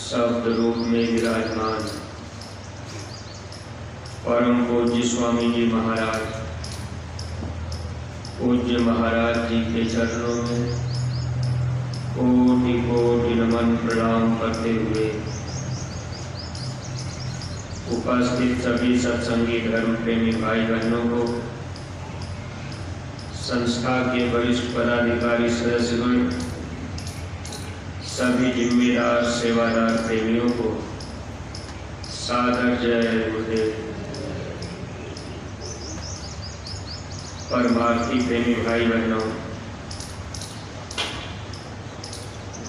शब्द रूप में विराजमान परम पूज्य स्वामी जी महाराज, पूज्य महाराज जी के चरणों में कोटि कोटि नमन प्रणाम करते हुए उपस्थित सभी सत्संगी धर्म प्रेमी भाई बहनों को, संस्था के वरिष्ठ पदाधिकारी सदस्यगण, सभी जिम्मेदार सेवादार प्रेमियों को सादर जय गुरुदेव। परमार्थी प्रेमी भाई बहनों,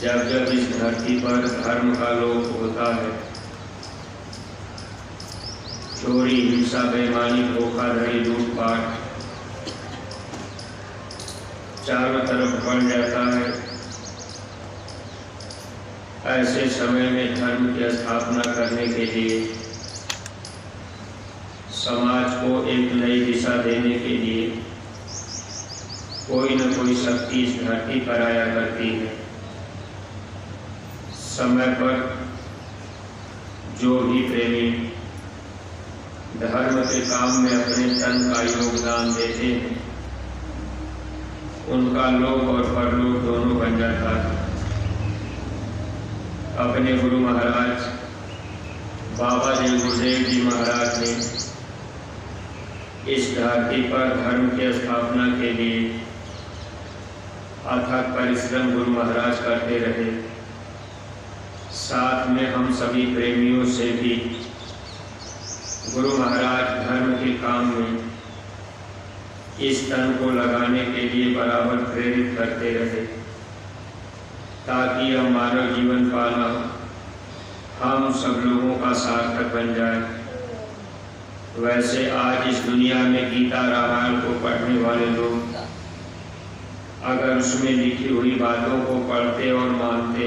जब जब इस धरती पर धर्म का लोप होता है, चोरी, हिंसा, बेईमानी, धोखाधड़ी, लूटपाट चारों तरफ बढ़ जाता है, ऐसे समय में धर्म की स्थापना करने के लिए, समाज को एक नई दिशा देने के लिए कोई न कोई शक्ति इस धरती पर आया करती है। समय पर जो भी प्रेमी धर्म के काम में अपने तन का योगदान देते हैं, उनका लोक और परलोक दोनों बन जाता है। अपने गुरु महाराज बाबा जी गुरुदेव जी महाराज ने इस धरती पर धर्म की स्थापना के लिए अथक परिश्रम गुरु महाराज करते रहे। साथ में हम सभी प्रेमियों से भी गुरु महाराज धर्म के काम में इस तन को लगाने के लिए बराबर प्रेरित करते रहे, ताकि यह मानव जीवन पाना हम सब लोगों का सार्थक बन जाए। वैसे आज इस दुनिया में गीता रामायण को पढ़ने वाले लोग अगर उसमें लिखी हुई बातों को पढ़ते और मानते,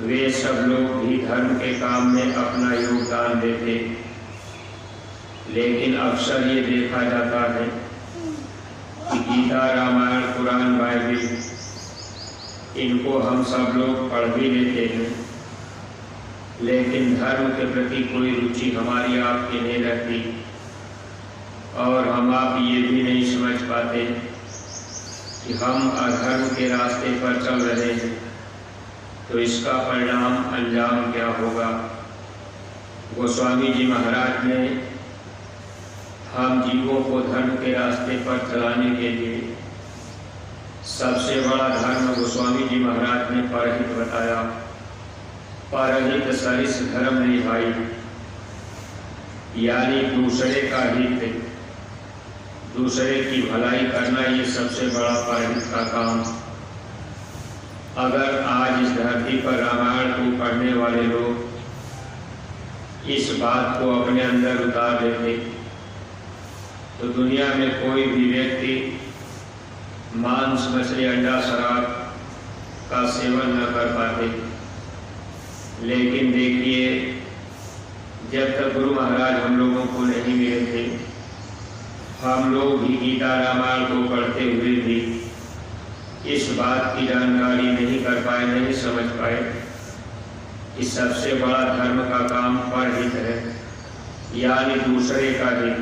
वे सब लोग भी धर्म के काम में अपना योगदान देते। लेकिन अक्सर ये देखा जाता है कि गीता रामायण कुरान बाइबिल इनको हम सब लोग पढ़ भी लेते हैं, लेकिन धर्म के प्रति कोई रुचि हमारी आपकी नहीं रहती, और हम आप ये भी नहीं समझ पाते कि हम अधर्म के रास्ते पर चल रहे हैं, तो इसका परिणाम अंजाम क्या होगा। गोस्वामी जी महाराज ने हम जीवों को धर्म के रास्ते पर चलाने के लिए सबसे बड़ा धर्म गोस्वामी जी महाराज ने परहित बताया। परहित सरिस धर्म निभाई, यानी दूसरे का हित, दूसरे की भलाई करना, ये सबसे बड़ा परहित का काम। अगर आज इस धरती पर रामायण को पढ़ने वाले लोग इस बात को अपने अंदर उतार देते, तो दुनिया में कोई भी व्यक्ति मांस, मछली, अंडा, शराब का सेवन न कर पाते। लेकिन देखिए, जब तक गुरु महाराज हम लोगों को नहीं मिले थे, हम लोग भी गीता रामायण को पढ़ते हुए भी इस बात की जानकारी नहीं कर पाए, नहीं समझ पाए कि सबसे बड़ा धर्म का काम परहित है, यानी दूसरे का हित।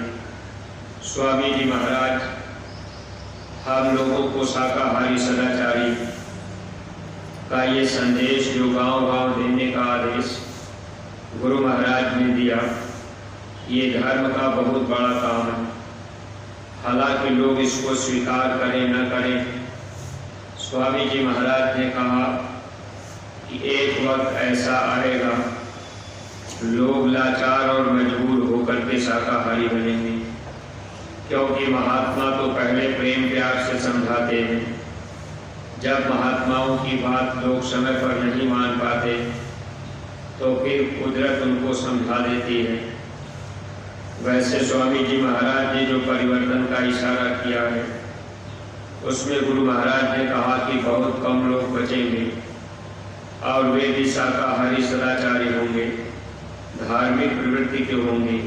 स्वामी जी महाराज हम लोगों को शाकाहारी सदाचारी का ये संदेश जो गांव-गांव देने का आदेश गुरु महाराज ने दिया, ये धर्म का बहुत बड़ा काम है। हालांकि लोग इसको स्वीकार करें न करें, स्वामी जी महाराज ने कहा कि एक वक्त ऐसा आएगा लोग लाचार और मजबूर होकर के शाकाहारी बनेंगे, क्योंकि महात्मा तो पहले प्रेम प्यार से समझाते हैं। जब महात्माओं की बात लोग समय पर नहीं मान पाते तो फिर कुदरत उनको समझा देती है। वैसे स्वामी जी महाराज ने जो परिवर्तन का इशारा किया है उसमें गुरु महाराज ने कहा कि बहुत कम लोग बचेंगे और वे भी शाकाहारी सदाचारी होंगे, धार्मिक प्रवृत्ति के होंगे।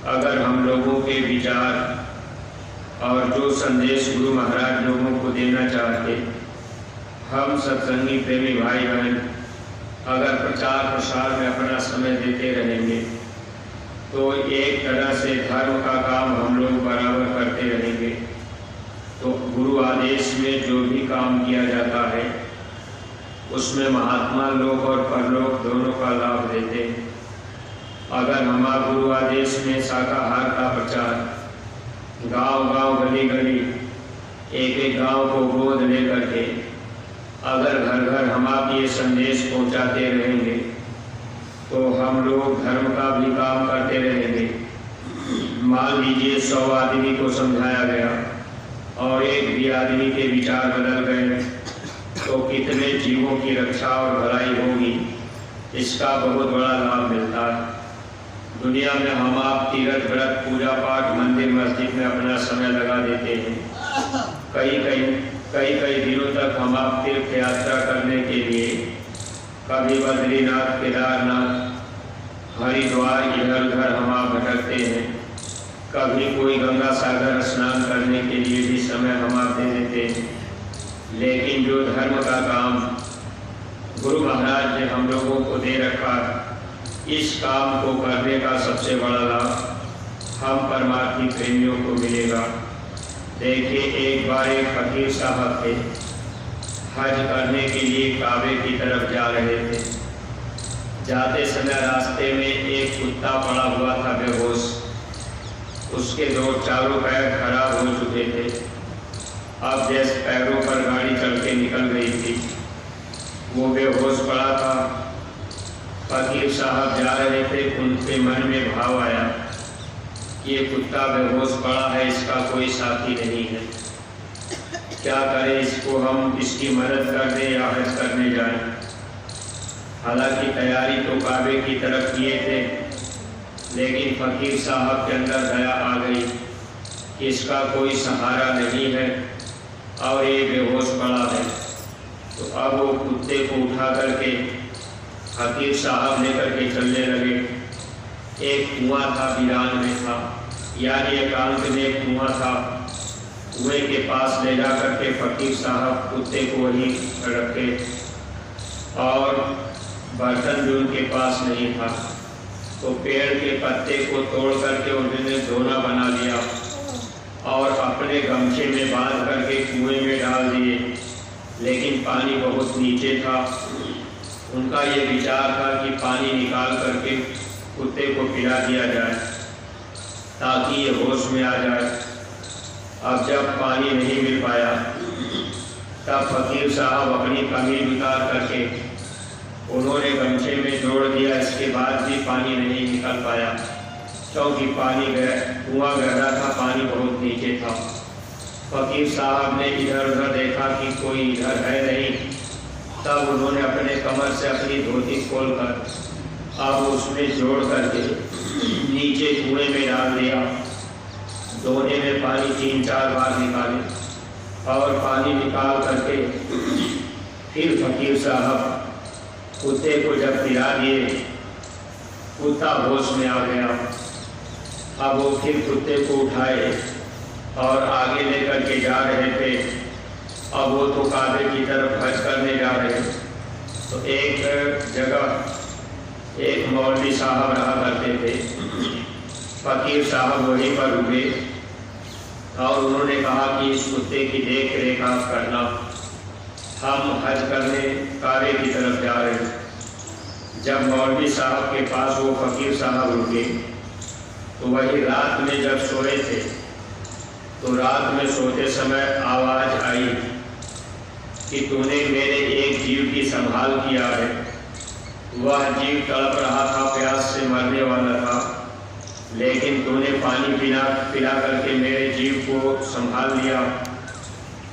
अगर हम लोगों के विचार और जो संदेश गुरु महाराज लोगों को देना चाहते, हम सत्संगी प्रेमी भाई बहन अगर प्रचार प्रसार में अपना समय देते रहेंगे तो एक तरह से धर्म का काम हम लोग बराबर करते रहेंगे। तो गुरु आदेश में जो भी काम किया जाता है उसमें महात्मा लोक और परलोक दोनों का लाभ देते हैं। अगर हमारा गुरु आदेश में शाकाहार का प्रचार गांव-गांव, गली-गली, एक-एक गांव को गोद लेकर के अगर घर-घर हम आप ये संदेश पहुंचाते रहेंगे तो हम लोग धर्म का भी काम करते रहेंगे। मान लीजिए 100 आदमी को समझाया गया और एक भी आदमी के विचार बदल गए तो कितने जीवों की रक्षा और भलाई होगी, इसका बहुत बड़ा लाभ मिलता है। दुनिया में हम आप तीर्थ व्रत पूजा पाठ मंदिर मस्जिद में अपना समय लगा देते हैं। कई दिनों तक हम आप तीर्थ यात्रा करने के लिए कभी बद्रीनाथ, केदारनाथ, हरिद्वार इधर उधर हम आप भटकते हैं। कभी कोई गंगा सागर स्नान करने के लिए भी समय हम आप दे देते हैं। लेकिन जो धर्म का काम गुरु महाराज ने हम लोगों को दे रखा, इस काम को करने का सबसे बड़ा लाभ हम परमार्थी प्रेमियों को मिलेगा। देखिए, एक बार एक फकीर साहब थे, हज करने के लिए काबे की तरफ जा रहे थे। जाते समय रास्ते में एक कुत्ता पड़ा हुआ था बेहोश। उसके दो चारों पैर खराब हो चुके थे। अब जैसे पैरों पर गाड़ी चल के निकल गई थी, वो बेहोश पड़ा था। फकीर साहब जा रहे थे, उनके मन में भाव आया कि ये कुत्ता बेहोश पड़ा है, इसका कोई साथी नहीं है, क्या करें, इसको हम इसकी मदद कर दें या हज करने जाएं। हालांकि तैयारी तो काबे की तरफ किए थे, लेकिन फकीर साहब के अंदर दया आ गई कि इसका कोई सहारा नहीं है और ये बेहोश पड़ा है। तो अब वो कुत्ते को उठा करके फकीर साहब लेकर के चलने लगे। एक कुआं था, वीरान में था, यानी एकांत में एक कुआं था। कुएं के पास ले जा करके फकीर साहब कुत्ते को वहीं रखे और बर्तन भी उनके पास नहीं था। तो पेड़ के पत्ते को तोड़ करके उन्होंने दोना बना लिया और अपने गमछे में बांध करके कुएं में डाल दिए। लेकिन पानी बहुत नीचे था। उनका ये विचार था कि पानी निकाल करके कुत्ते को पिला दिया जाए ताकि ये होश में आ जाए। अब जब पानी नहीं मिल पाया तब फकीर साहब अपनी कमीज उतार करके उन्होंने गमछे में जोड़ दिया। इसके बाद भी पानी नहीं निकल पाया क्योंकि कुआं गहरा था, पानी बहुत नीचे था। फकीर साहब ने इधर उधर देखा कि कोई इधर है नहीं। तब उन्होंने अपने कमर से अपनी धोती खोलकर अब उसमें जोड़ करके नीचे कुएं में डाल दिया। दोने में पानी 3-4 बार निकाले और पानी निकाल करके फिर फकीर साहब कुत्ते को जब पिला दिए, कुत्ता होश में आ गया। अब वो फिर कुत्ते को उठाए और आगे लेकर के जा रहे थे। अब वो तो काबे की तरफ हज करने जा रहे। तो एक जगह एक मौलवी साहब रहा करते थे। फकीर साहब वहीं पर रुके और उन्होंने कहा कि इस कुत्ते की देख रेख आप करना, हम हज करने काबे की तरफ जा रहे हैं। जब मौलवी साहब के पास वो फकीर साहब रुके तो वही रात में जब सोए थे तो रात में सोते समय आवाज़ आई कि तूने मेरे एक जीव की संभाल किया है। वह जीव तड़प रहा था, प्यास से मरने वाला था, लेकिन तूने पानी पिला करके मेरे जीव को संभाल लिया।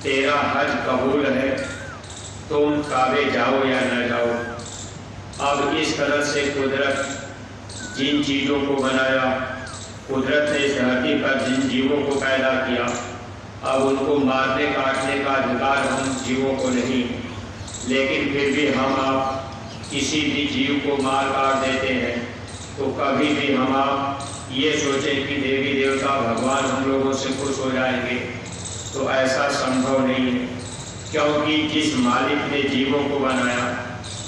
तेरा हज कबूल है, तुम काबे जाओ या न जाओ। अब इस तरह से कुदरत जिन चीज़ों को बनाया, कुदरत ने इस धरती पर जिन जीवों को पैदा किया, अब उनको मारने काटने का अधिकार हम जीवों को नहीं, लेकिन फिर भी हम आप किसी भी जीव को मार काट देते हैं तो कभी भी हम आप ये सोचें कि देवी देवता भगवान हम लोगों से खुश हो जाएंगे, तो ऐसा संभव नहीं है। क्योंकि जिस मालिक ने जीवों को बनाया,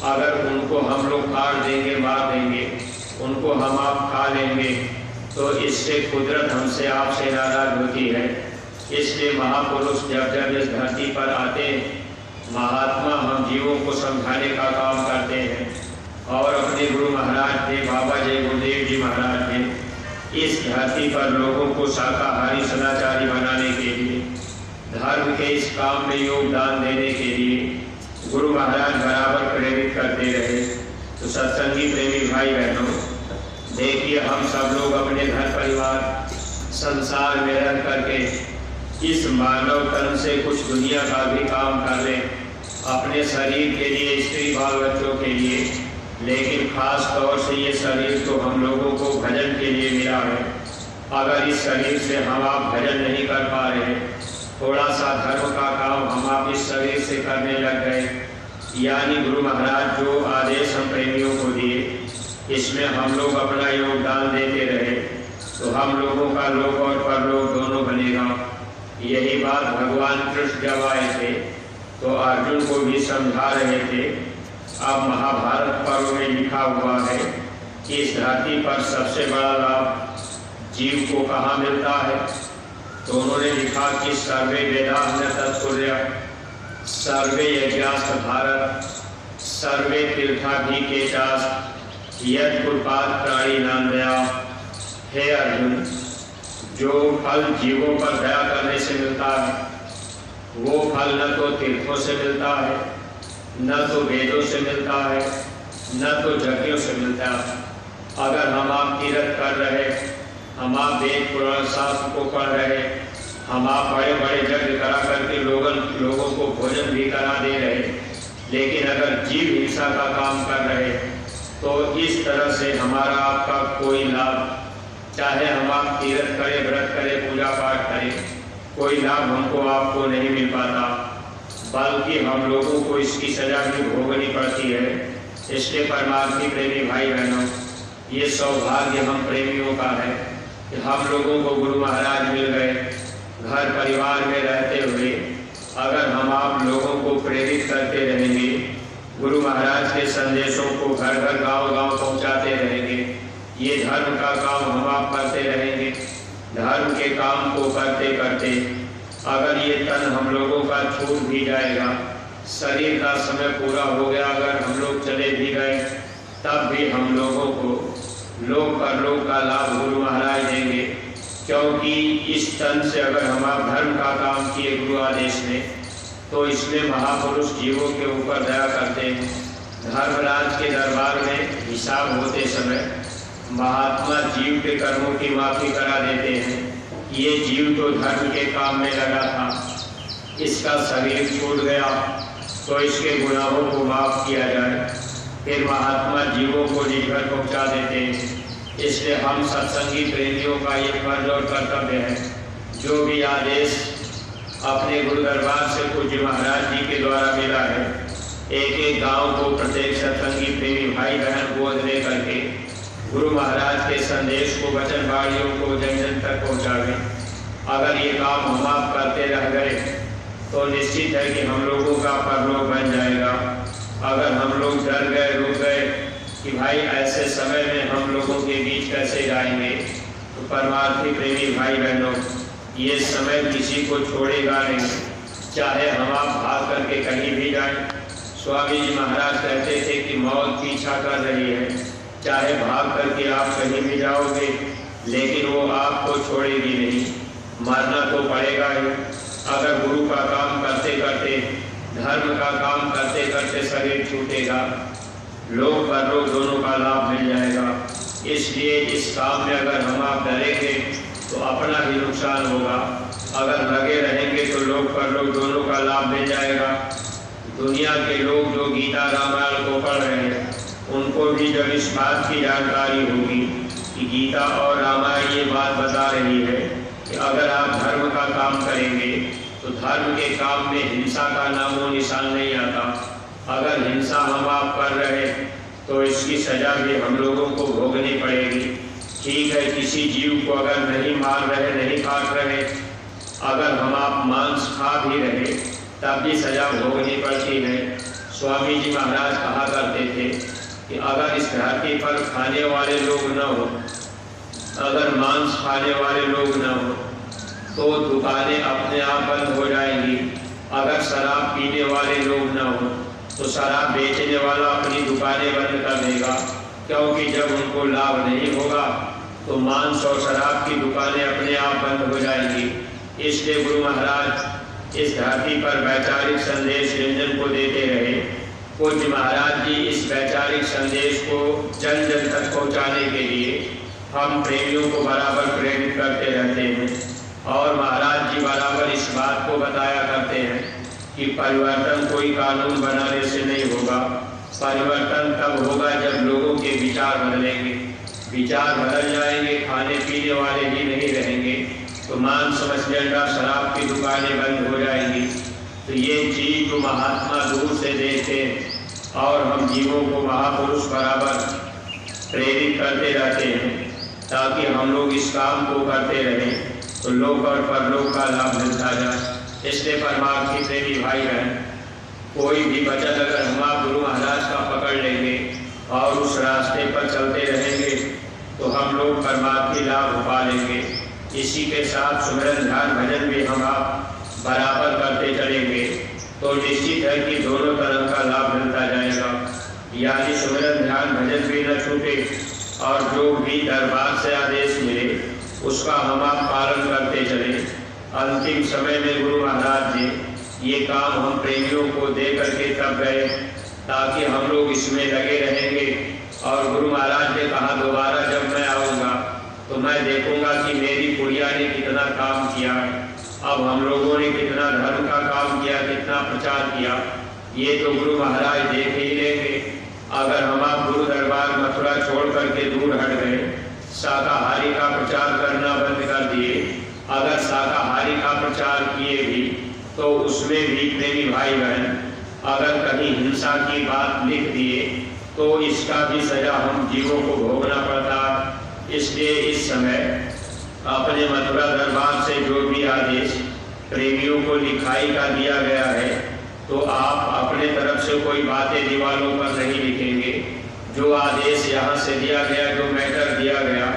अगर उनको हम लोग काट देंगे, मार देंगे, उनको हम आप खा लेंगे, तो इससे कुदरत हमसे आपसे नाराज होती है। इसलिए महापुरुष जब जब इस धरती पर आते हैं, महात्मा हम जीवों को समझाने का काम करते हैं। और अपने गुरु महाराज ने, बाबा जय गुरुदेव जी महाराज ने इस धरती पर लोगों को शाकाहारी सदाचारी बनाने के लिए, धर्म के इस काम में योगदान देने के लिए गुरु महाराज बराबर प्रेरित करते रहे। तो सत्संगी प्रेमी भाई बहनों, देखिए हम सब लोग अपने घर परिवार संसार में रह करके इस मानव तन से कुछ दुनिया का भी काम कर लें, अपने शरीर के लिए, स्त्री बाल बच्चों के लिए, लेकिन खास तौर से ये शरीर तो हम लोगों को भजन के लिए मिला है। अगर इस शरीर से हम आप भजन नहीं कर पा रहे, थोड़ा सा धर्म का काम हम आप इस शरीर से करने लग गए, यानी गुरु महाराज जो आदेश हम प्रेमियों को दिए, इसमें हम लोग अपना योगदान देते रहे, तो हम लोगों का लोक और परलोक दोनों बनेगा। यही बात भगवान कृष्ण जब आए थे तो अर्जुन को भी समझा रहे थे। अब महाभारत पर्व में लिखा हुआ है कि इस धरती पर सबसे बड़ा लाभ जीव को कहाँ मिलता है, तो उन्होंने लिखा कि सर्वे वेदाः तत्पुर्य, सर्वे यज्ञाश्च भारत, सर्वे तीर्थाभिकेचाश्च यत् कुर्यात् प्राणिनां दया। हे अर्जुन, जो फल जीवों पर दया करने से मिलता है, वो फल न तो तीर्थों से मिलता है, न तो वेदों से मिलता है, न तो यज्ञों से मिलता है। अगर हम आप तीर्थ कर रहे, हम आप वेद पुराण शास्त्र को पढ़ रहे, हम आप बड़े बड़े यज्ञ करा करके लोगों को भोजन भी करा दे रहे, लेकिन अगर जीव हिंसा का काम कर रहे, तो इस तरह से हमारा आपका कोई लाभ, चाहे हम आप तीर्थ करें, व्रत करें, पूजा पाठ करें, कोई लाभ हमको आपको नहीं मिल पाता, बल्कि हम लोगों को इसकी सजा भी भोगनी पड़ती है। इसलिए परमार्थी प्रेमी भाई बहनों, ये सौभाग्य हम प्रेमियों का है कि हम लोगों को गुरु महाराज मिल गए। घर परिवार में रहते हुए अगर हम आप लोगों को प्रेरित करते रहेंगे, गुरु महाराज के संदेशों को घर घर गांव गांव पहुंचाते रहेंगे, ये धर्म का काम हम आप करते रहेंगे, धर्म के काम को करते करते अगर ये तन हम लोगों का छूट भी जाएगा, शरीर का समय पूरा हो गया, अगर हम लोग चले भी गए, तब भी हम लोगों को लोक परलोक का लाभ गुरु महाराज देंगे। क्योंकि इस तन से अगर हम आप धर्म का काम किए गुरु आदेश में, तो इसमें महापुरुष जीवों के ऊपर दया करते हैं। धर्मराज के दरबार में हिसाब होते समय महात्मा जीव के कर्मों की माफी करा देते हैं। ये जीव तो धर्म के काम में लगा था, इसका शरीर छूट गया, तो इसके गुनाहों को माफ किया जाए। फिर महात्मा जीवों को निकल पहुँचा देते हैं। इसलिए हम सत्संगी प्रेमियों का ये फर्ज और कर्तव्य है, जो भी आदेश अपने गुरु दरबार से पूज्य महाराज जी के द्वारा मिला है, एक एक गांव को प्रत्येक सत्संगी प्रेमी भाई बहन गोद ले करके गुरु महाराज के संदेश को, वचन वाणियों को जन जन तक पहुँचावे। अगर ये काम हम आप करते रह गए तो निश्चित है कि हम लोगों का परलोक बन जाएगा। अगर हम लोग डर गए, रुक गए कि भाई ऐसे समय में हम लोगों के बीच कैसे जाएंगे, तो परमार्थी प्रेमी भाई बहनों, ये समय किसी को छोड़ेगा नहीं, चाहे हम आप भाग करके कहीं भी जाएं। स्वामी जी महाराज कहते थे कि मौत पीछा कर रही है, चाहे भाग करके आप कहीं भी जाओगे, लेकिन वो आपको छोड़ेगी नहीं, मरना तो पड़ेगा ही। अगर गुरु का काम करते करते धर्म का काम करते करते शरीर छूटेगा, लोक परलोक दोनों का लाभ मिल जाएगा। इसलिए इस काम में अगर हम आप डरेंगे तो अपना ही नुकसान होगा, अगर लगे रहेंगे तो लोक परलोक दोनों का लाभ मिल जाएगा। दुनिया के लोग जो गीता रामायण को पढ़ रहे हैं उनको भी जब इस बात की जानकारी होगी कि गीता और रामायण ये बात बता रही है कि अगर आप धर्म का काम करेंगे तो धर्म के काम में हिंसा का नामो निशान नहीं आता। अगर हिंसा हम आप कर रहे तो इसकी सजा भी हम लोगों को भोगनी पड़ेगी। ठीक है, किसी जीव को अगर नहीं मार रहे, नहीं काट रहे, अगर हम आप मांस खा भी रहे तब भी सजा भोगनी पड़ती है। स्वामी जी महाराज कहा करते थे कि अगर इस धरती पर खाने वाले लोग न हो, अगर मांस खाने वाले लोग न हो तो दुकानें अपने आप बंद हो जाएंगी। अगर शराब पीने वाले लोग न हो तो शराब बेचने वाला अपनी दुकानें बंद कर देगा, क्योंकि जब उनको लाभ नहीं होगा तो मांस और शराब की दुकानें अपने आप बंद हो जाएंगी। इसलिए गुरु महाराज इस धरती पर वैचारिक संदेश जन को देते रहे। पूज्य महाराज जी इस वैचारिक संदेश को जन जन तक पहुँचाने के लिए हम प्रेमियों को बराबर प्रेरित करते रहते हैं और महाराज जी बराबर इस बात को बताया करते हैं कि परिवर्तन कोई कानून बनाने से नहीं होगा, परिवर्तन तब होगा जब लोगों के विचार बदलेंगे। विचार बदल जाएंगे, खाने पीने वाले ही नहीं रहेंगे तो मांस मछली अंडा शराब की दुकानें बंद हो जाएंगी। तो ये चीज जो महात्मा दूर से देखते हैं और हम जीवों को महापुरुष बराबर प्रेरित करते रहते हैं ताकि हम लोग इस काम को करते रहें तो लोक और परलोक का लाभ मिलता जाए। इसलिए परमार्थी प्रेमी भाई बहन, कोई भी वचन अगर हम आप गुरु महाराज का पकड़ लेंगे और उस रास्ते पर चलते रहेंगे तो हम लोग परमार्थी लाभ पा लेंगे। इसी के साथ सुमिरन ध्यान भजन भी हम आप बराबर करते चलेंगे तो निश्चित है कि दोनों तरह का लाभ मिलता जाएगा। यानी सुमिरन ध्यान भजन भी न छूटे और जो भी दरबार से आदेश मिले उसका हम आप पालन करते चले। अंतिम समय में गुरु महाराज जी ये काम हम प्रेमियों को दे करके तब गए ताकि हम लोग इसमें लगे रहेंगे। और गुरु महाराज ने कहा दोबारा जब मैं आऊँगा तो मैं देखूंगा कि मेरी पुड़िया ने कितना काम किया, अब हम लोगों ने कितना धर्म का काम किया, कितना प्रचार किया, ये तो गुरु महाराज देख ही लेंगे। अगर हम आप गुरु दरबार मथुरा छोड़ करके दूर हट गए, शाकाहारी का प्रचार करना बंद कर दिए, अगर शाकाहारी का प्रचार किए भी तो उसमें भी प्रेमी भाई बहन अगर कहीं हिंसा की बात लिख दिए तो इसका भी सजा हम जीवों को भोगना पड़ता। इसलिए इस समय अपने मथुरा दरबार से जो भी आदेश प्रेमियों को लिखाई का दिया गया है तो आप अपने तरफ से कोई बातें दीवारों पर नहीं लिखेंगे। जो आदेश यहाँ से दिया गया, जो मैटर दिया गया,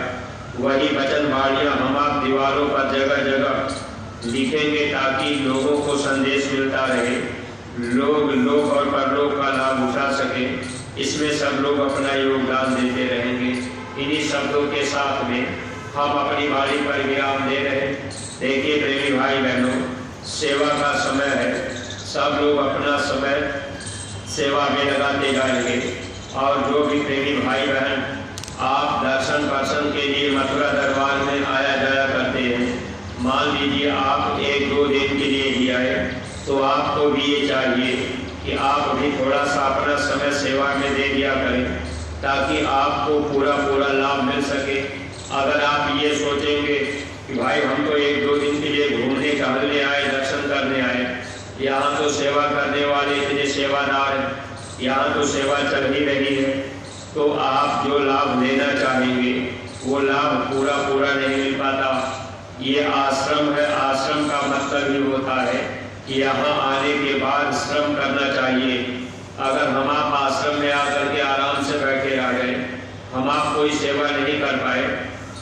वही वचनवाणियाँ हम आप दीवारों पर जगह जगह लिखेंगे ताकि लोगों को संदेश मिलता रहे, लोग लोक और परलोक का लाभ उठा सकें। इसमें सब लोग अपना योगदान देते रहेंगे। इन्हीं शब्दों के साथ में हम अपनी वाणी पर विराम दे रहे हैं। देखिए प्रेमी भाई बहनों, सेवा का समय है, सब लोग अपना समय सेवा में लगाते जाएंगे। और जो भी प्रेमी भाई बहन आप दर्शन पर्शन के लिए मथुरा दरबार में आया जाया करते हैं, मान लीजिए आप 1-2 दिन के लिए ही आए तो आपको भी ये चाहिए कि आप भी थोड़ा सा अपना समय सेवा में दे दिया करें ताकि आपको पूरा लाभ मिल सके। अगर आप ये सोचेंगे कि भाई हम तो 1-2 दिन के लिए घूमने टहलने आए, दर्शन करने आए, यहाँ तो सेवा करने वाले इतने सेवादार हैं, यहाँ तो सेवा चल ही रही है, तो आप जो लाभ लेना चाहेंगे वो लाभ पूरा नहीं मिल पाता। ये आश्रम है, आश्रम का मतलब ही होता है कि यहाँ आने के बाद श्रम करना चाहिए। अगर हम आप आश्रम में आकर के आराम से बैठे रह गए, हम आप कोई सेवा नहीं कर पाए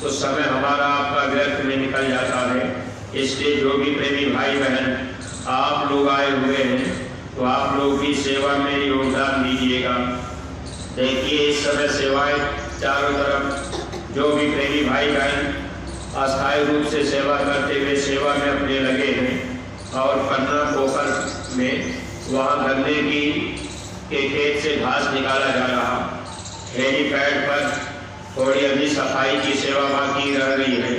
तो समय हमारा आपका व्यर्थ में निकल जाता है। इसलिए जो भी प्रेमी भाई बहन आप लोग आए हुए हैं तो आप लोग भी सेवा में योगदान दीजिएगा। देखिए इस समय सेवाएं चारों तरफ, जो भी प्रेमी भाई बहन अस्थायी रूप से सेवा करते हुए सेवा में अपने लगे हैं और पन्ना पोखर में वहाँ गन्ने की के खेत से घास निकाला जा रहा, हेलीपैड पर थोड़ी अभी सफाई की सेवा बाकी रह गई है।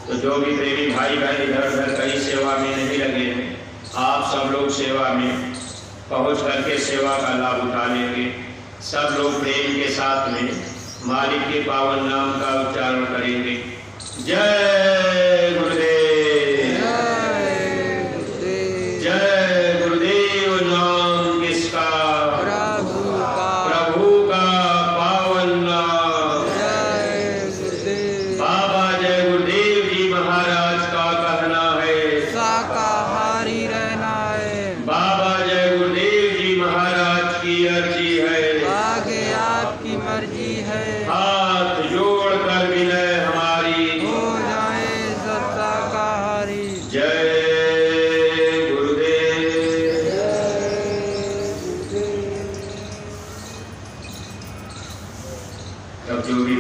तो जो भी प्रेमी भाई बहन इधर उधर कहीं सेवा में नहीं लगे हैं, आप सब लोग सेवा में पहुँच करके सेवा का लाभ उठा लेंगे। सब लोग प्रेम के साथ में मालिक के पावन नाम का उच्चारण करेंगे। जय गुरुदेव, जय गुरुदेव। नाम किसका? प्रभु का पावन नाम। बाबा जय गुरुदेव जी महाराज का कहना है शाकाहारी रहना है। बाबा जय गुरुदेव जी महाराज की अर्जी है, आगे आपकी मर्जी है। हाथ जोड़कर विनय हमारी हो जाए सब शाकाहारी। जय गुरुदेव। अब जो भी